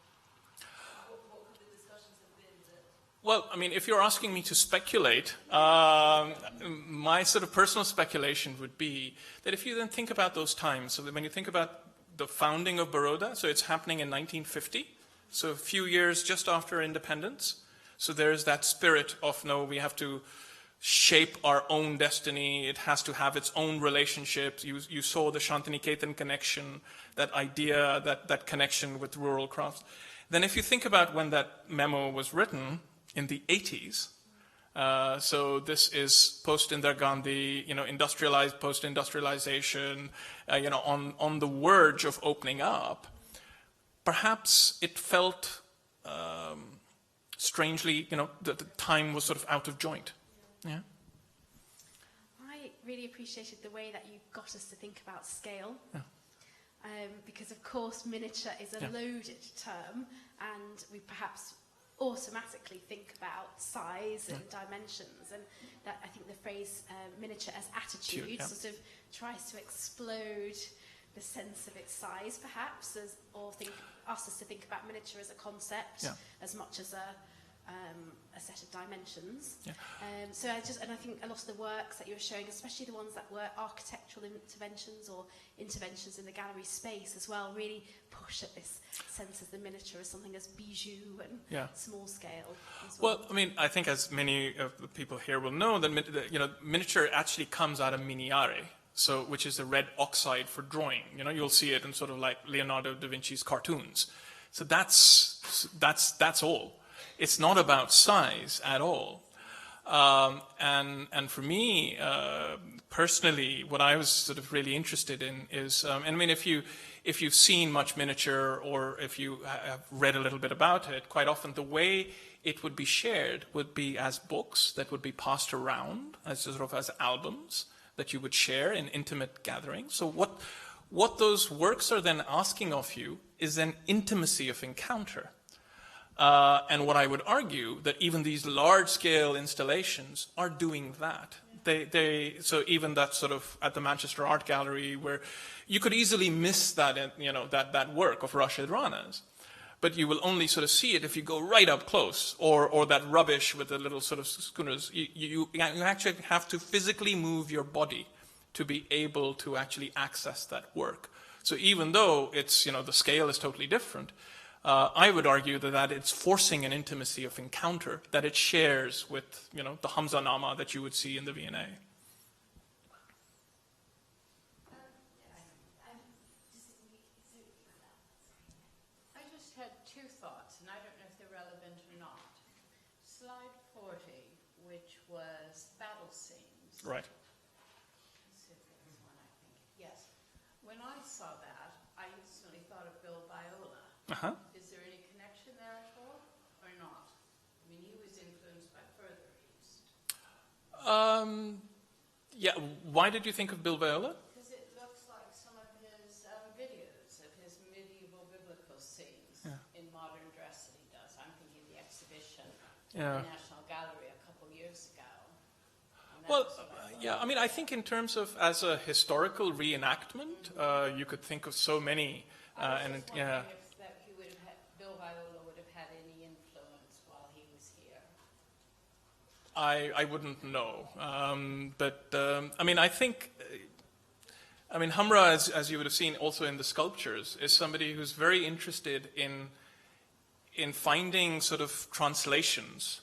What could the discussions have been that...
Well, I mean, if you're asking me to speculate, my sort of personal speculation would be that if you then think about those times, so that when you think about the founding of Baroda, so it's happening in 1950, so a few years just after independence. So there's that spirit of, no, we have to shape our own destiny. It has to have its own relationships. You saw the Shantiniketan connection, that idea, that connection with rural crafts. Then if you think about when that memo was written in the 80s, so this is post-Indira Gandhi, you know, industrialized, post-industrialization, you know, on the verge of opening up, perhaps it felt strangely, you know, the time was sort of out of joint. Yeah.
I really appreciated the way that you got us to think about scale.
Yeah.
Because of course miniature is a loaded term, and we perhaps automatically think about size and dimensions, and that I think the phrase miniature as attitude sort of tries to explode the sense of its size, perhaps, asks us to think about miniature as a concept as much as a set of dimensions. Yeah. So I think a lot of the works that you were showing, especially the ones that were architectural interventions or interventions in the gallery space as well, really push at this sense of the miniature as something as bijou and small scale as well.
Well, I mean, I think as many of the people here will know, that, you know, miniature actually comes out of miniare, so which is the red oxide for drawing. You know, you'll see it in sort of like Leonardo da Vinci's cartoons. So that's all. It's not about size at all. And for me, personally, what I was sort of really interested in is, and I mean, if you've seen much miniature, or if you have read a little bit about it, quite often the way it would be shared would be as books that would be passed around, as sort of as albums that you would share in intimate gatherings. So what those works are then asking of you is an intimacy of encounter. And what I would argue that even these large-scale installations are doing that. So even that sort of at the Manchester Art Gallery, where you could easily miss that, you know, that work of Rashid Rana's, but you will only sort of see it if you go right up close, or that rubbish with the little sort of schooners. You actually have to physically move your body to be able to actually access that work. So even though it's, you know, the scale is totally different, I would argue that it's forcing an intimacy of encounter that it shares with, you know, the Hamza Nama that you would see in the V&A.
I just had two thoughts, and I don't know if they're relevant or not. Slide 40, which was battle scenes.
Right.
Let's see if there was one, I think. when I saw that, I instantly thought of Bill Viola.
Uh-huh.
Is there any connection there at all, or not? I mean, he was influenced by Further East.
Yeah, why did you think of Bill Viola?
Because it looks like some of his videos of his medieval biblical scenes in modern dress that he does. I'm thinking of the exhibition at the National Gallery a couple years ago.
Well, yeah, I mean, I think in terms of as a historical reenactment, you could think of so many.
I was just wondering if that he would have Bill Viola would have had any influence while he was here.
I wouldn't know. I mean, I think, Hamra, as you would have seen also in the sculptures, is somebody who's very interested in finding sort of translations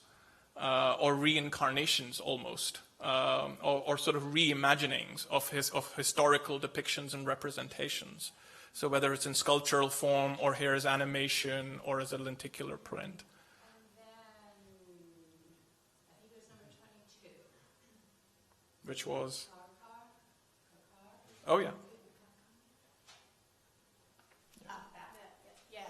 or reincarnations almost, or sort of reimaginings of historical depictions and representations. So whether it's in sculptural form or here as animation or as a lenticular print.
And then, I think it was number 22.
Which was?
Kokar.
Oh, yeah.
Yeah.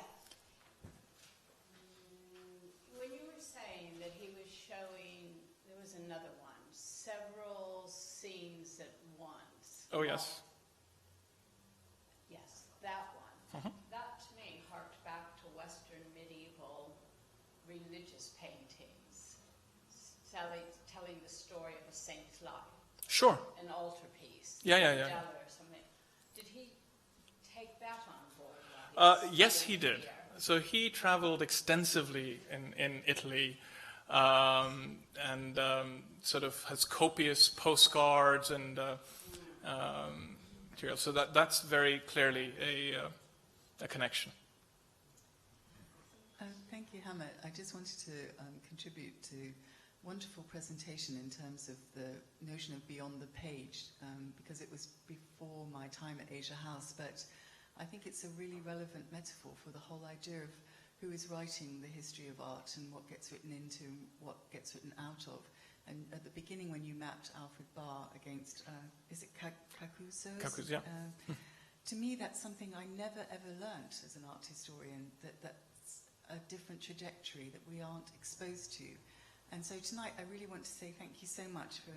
When you were saying that he was showing, there was another one, several scenes at once.
Oh, yes.
Yes, that one.
Mhm.
That to me harked back to Western medieval religious paintings, telling the story of a saint's life,
Sure.
an altarpiece,
Yeah.
or something. Did he take that on board? while was
Yes, he
living
did.
here?
So he traveled extensively in Italy and sort of has copious postcards and material. So that's very clearly a connection.
Thank you, Hammad. I just wanted to contribute to wonderful presentation in terms of the notion of beyond the page, because it was before my time at Asia House, but I think it's a really relevant metaphor for the whole idea of who is writing the history of art and what gets written into and what gets written out of. And at the beginning when you mapped Alfred Barr against, is it Kokuzo?
Kokuzo, yeah.
To me that's something I never ever learnt as an art historian, that's a different trajectory that we aren't exposed to. And so tonight I really want to say thank you so much for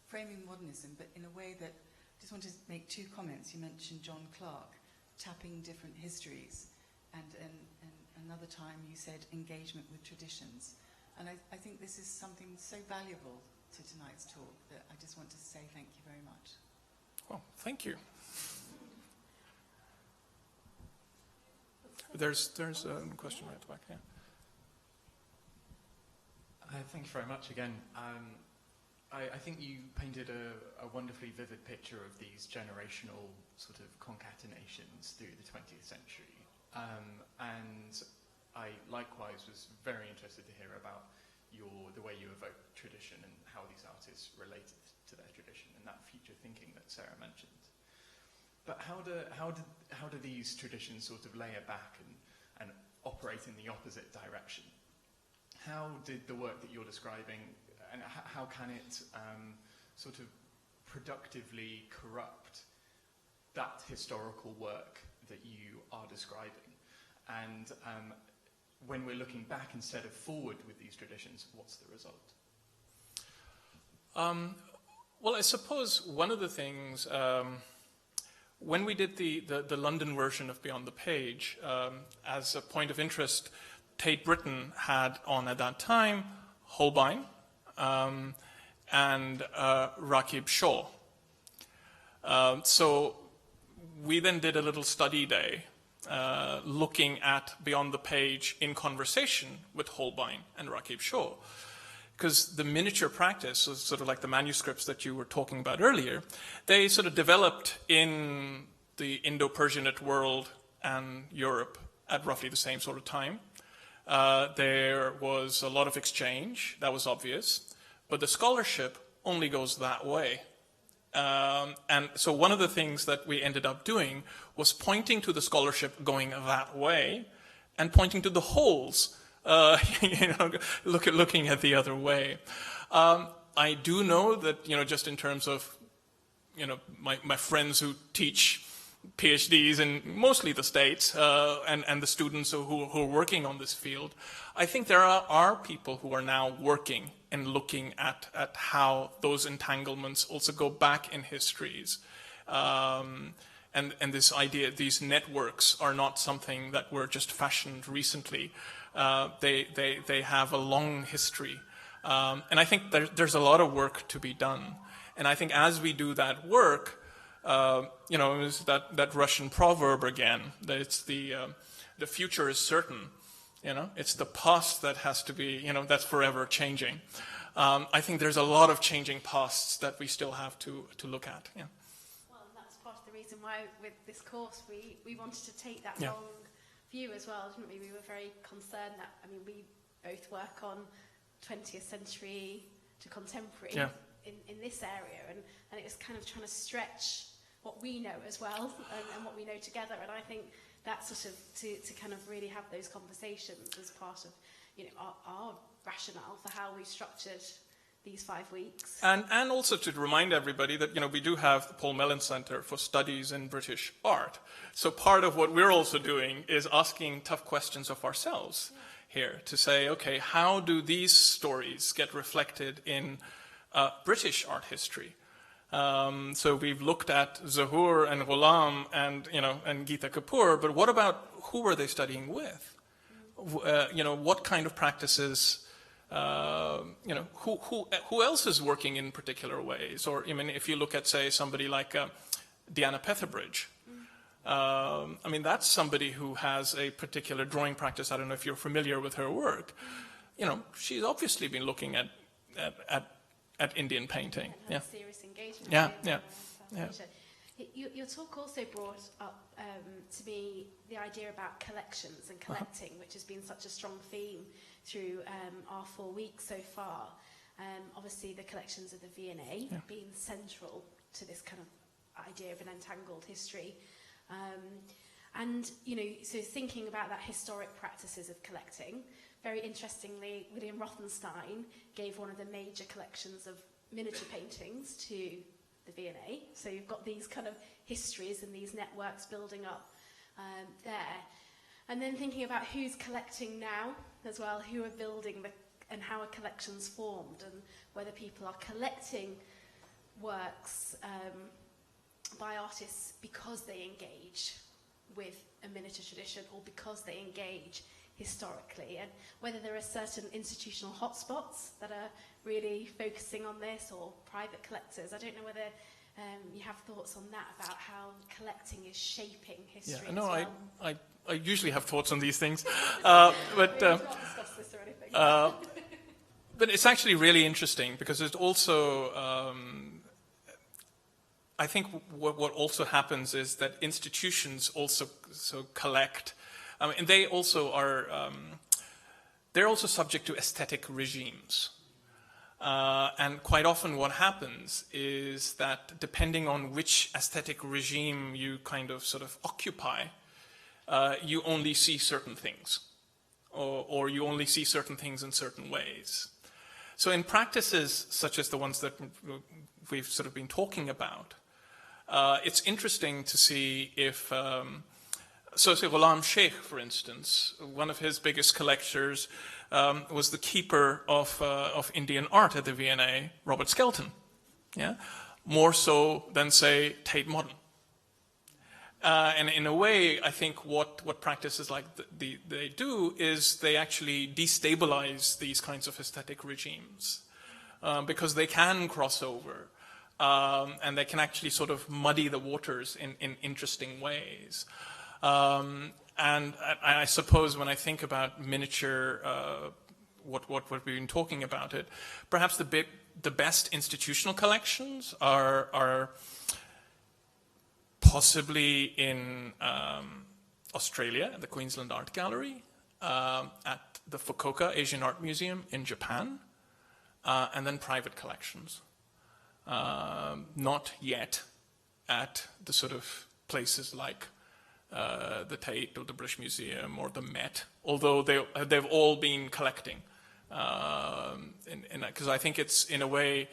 framing modernism, but in a way that, I just want to make two comments. You mentioned John Clarke, tapping different histories, and another time you said engagement with traditions. And I think this is something so valuable to tonight's talk that I just want to say thank you very much.
Well, thank you. There's a question right at the back, yeah.
Thank you very much again. I think you painted a wonderfully vivid picture of these generational sort of concatenations through the 20th century. And I likewise was very interested to hear about the way you evoke tradition and how these artists related to their tradition and that future thinking that Sarah mentioned. But how do these traditions sort of layer back and operate in the opposite direction? How did the work that you're describing, and how can it sort of productively corrupt that historical work that you are describing? And when we're looking back instead of forward with these traditions, what's the result?
Well, I suppose one of the things, when we did the London version of Beyond the Page, as a point of interest, Tate Britain had on at that time Holbein and Rakib Shaw. So we then did a little study day looking at Beyond the Page in conversation with Holbein and Rakib Shaw. Because the miniature practice, so sort of like the manuscripts that you were talking about earlier, they sort of developed in the Indo-Persianate world and Europe at roughly the same sort of time. There was a lot of exchange, that was obvious, but the scholarship only goes that way. And so one of the things that we ended up doing was pointing to the scholarship going that way and pointing to the holes, looking at the other way. I do know that, just in terms of, my friends who teach PhDs in mostly the States and the students who are working on this field, I think there are people who are now working and looking at how those entanglements also go back in histories. And this idea, these networks are not something that were just fashioned recently. They have a long history. And I think there's a lot of work to be done. And I think as we do that work, it's that Russian proverb again, that it's the future is certain. It's the past that has to be, that's forever changing. I think there's a lot of changing pasts that we still have to look at. Yeah.
Well, and that's part of the reason why with this course we wanted to take that
Yeah.
long view as well, didn't we? We were very concerned that, we both work on 20th century to contemporary
Yeah.
in this area, and it was kind of trying to stretch what we know as well and what we know together. And I think that's sort of to kind of really have those conversations as part of our rationale for how we structured these 5 weeks.
And also to remind everybody that we do have the Paul Mellon Center for Studies in British Art. So part of what we're also doing is asking tough questions of ourselves here to say, okay, how do these stories get reflected in British art history? So we've looked at Zahur and Ghulam and Geeta Kapoor, but what about who were they studying with? What kind of practices? Who else is working in particular ways? Or if you look at, say, somebody like Diana Petherbridge, that's somebody who has a particular drawing practice. I don't know if you're familiar with her work. She's obviously been looking at Indian painting.
And serious engagement.
Yeah.
Your talk also brought up to me the idea about collections and collecting, which has been such a strong theme through our 4 weeks so far. Obviously, the collections of the V&A being central to this kind of idea of an entangled history. So thinking about that historic practices of collecting, very interestingly, William Rothenstein gave one of the major collections of miniature paintings to the V&A. So you've got these kind of histories and these networks building up there. And then thinking about who's collecting now as well, who are building and how are collections formed, and whether people are collecting works by artists because they engage with a miniature tradition or because they engage historically, and whether there are certain institutional hotspots that are really focusing on this, or private collectors. I don't know whether you have thoughts on that, about how collecting is shaping history.
Yeah, no,
as well.
I usually have thoughts on these things,
But
it's actually really interesting because it also, I think what also happens is that institutions also collect. And they also are, they're also subject to aesthetic regimes. And quite often what happens is that depending on which aesthetic regime you kind of sort of occupy, you only see certain things, or you only see certain things in certain ways. So in practices such as the ones that we've sort of been talking about, it's interesting to see if, so say Ghulam Sheikh, for instance, one of his biggest collectors was the keeper of Indian art at the V&A, Robert Skelton, more so than, say, Tate Modern. And in a way, I think what practices like they do is they actually destabilize these kinds of aesthetic regimes because they can cross over and they can actually sort of muddy the waters in interesting ways. And I suppose when I think about miniature, what we've been talking about it, perhaps the best institutional collections are possibly in Australia, at the Queensland Art Gallery, at the Fukuoka Asian Art Museum in Japan, and then private collections. Not yet at the sort of places like the Tate or the British Museum or the Met, although they've all been collecting. Because I think it's, in a way,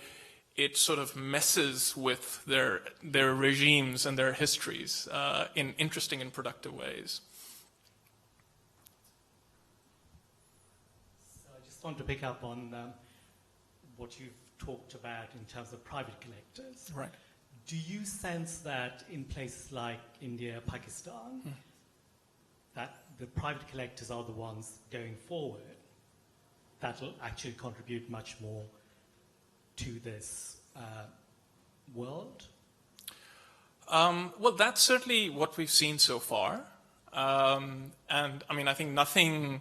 it sort of messes with their regimes and their histories in interesting and productive ways.
So I just want to pick up on what you've talked about in terms of private collectors.
Right.
Do you sense that in places like India, Pakistan, that the private collectors are the ones going forward that will actually contribute much more to this world?
Well, that's certainly what we've seen so far. And I mean, I think nothing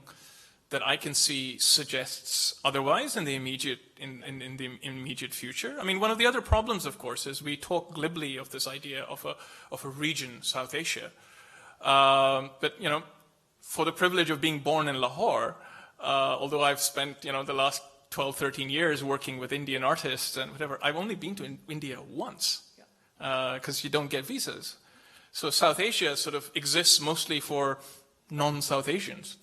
that I can see suggests otherwise in the immediate future. I mean, one of the other problems, of course, is we talk glibly of this idea of a region, South Asia. But you know, for the privilege of being born in Lahore, although I've spent the last 12, 13 years working with Indian artists and whatever, I've only been to India once because you don't get visas. So South Asia sort of exists mostly for non-South Asians.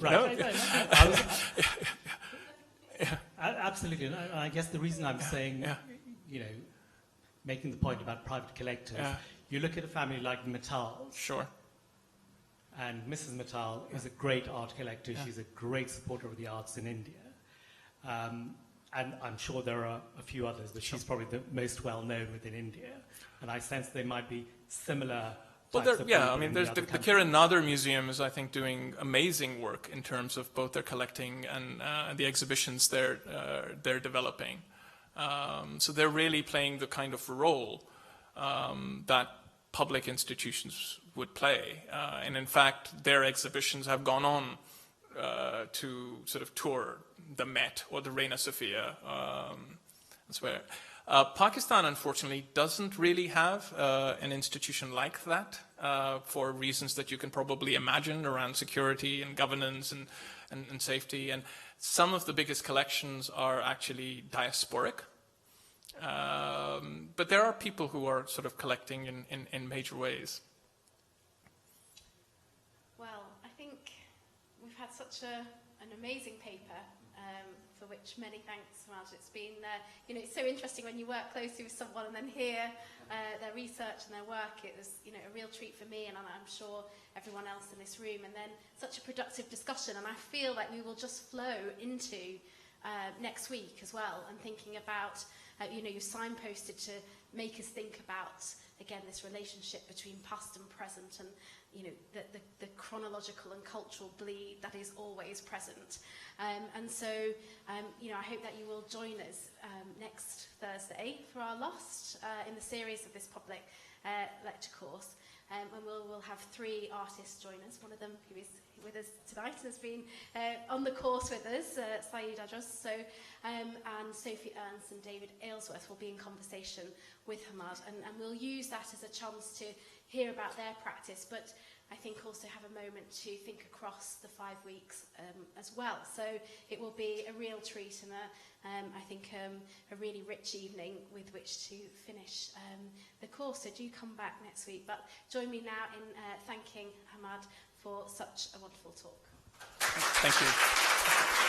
Right. Absolutely. And I guess the reason I'm saying, making the point about private collectors, you look at a family like Mittal.
Sure.
And Mrs. Mittal is a great art collector. She's a great supporter of the arts in India. And I'm sure there are a few others, but she's probably the most well-known within India. And I sense they might be similar.
Well, there's the Kiran Nadar Museum is, I think, doing amazing work in terms of both their collecting and the exhibitions they're developing. So they're really playing the kind of role that public institutions would play. And in fact, their exhibitions have gone on to sort of tour the Met or the Reina Sofia. That's where. Pakistan, unfortunately, doesn't really have an institution like that for reasons that you can probably imagine around security and governance and safety. And some of the biggest collections are actually diasporic. But there are people who are sort of collecting in major ways.
Well, I think we've had such an amazing paper for which many thanks, Hammad. It's been, it's so interesting when you work closely with someone and then hear their research and their work. It was, a real treat for me, and I'm sure everyone else in this room. And then such a productive discussion, and I feel like we will just flow into next week as well, and thinking about, you signposted to make us think about, again, this relationship between past and present, and the chronological and cultural bleed that is always present. And so, I hope that you will join us next Thursday for our last in the series of this public lecture course. And we'll have 3 artists join us. One of them who is with us tonight has been on the course with us, Saeed Ajaz. So, and Sophie Ernst and David Aylesworth will be in conversation with Hammad. And we'll use that as a chance to hear about their practice, but I think also have a moment to think across the 5 weeks as well. So it will be a real treat and I think a really rich evening with which to finish the course. So do come back next week. But join me now in thanking Hammad for such a wonderful talk.
Thank you.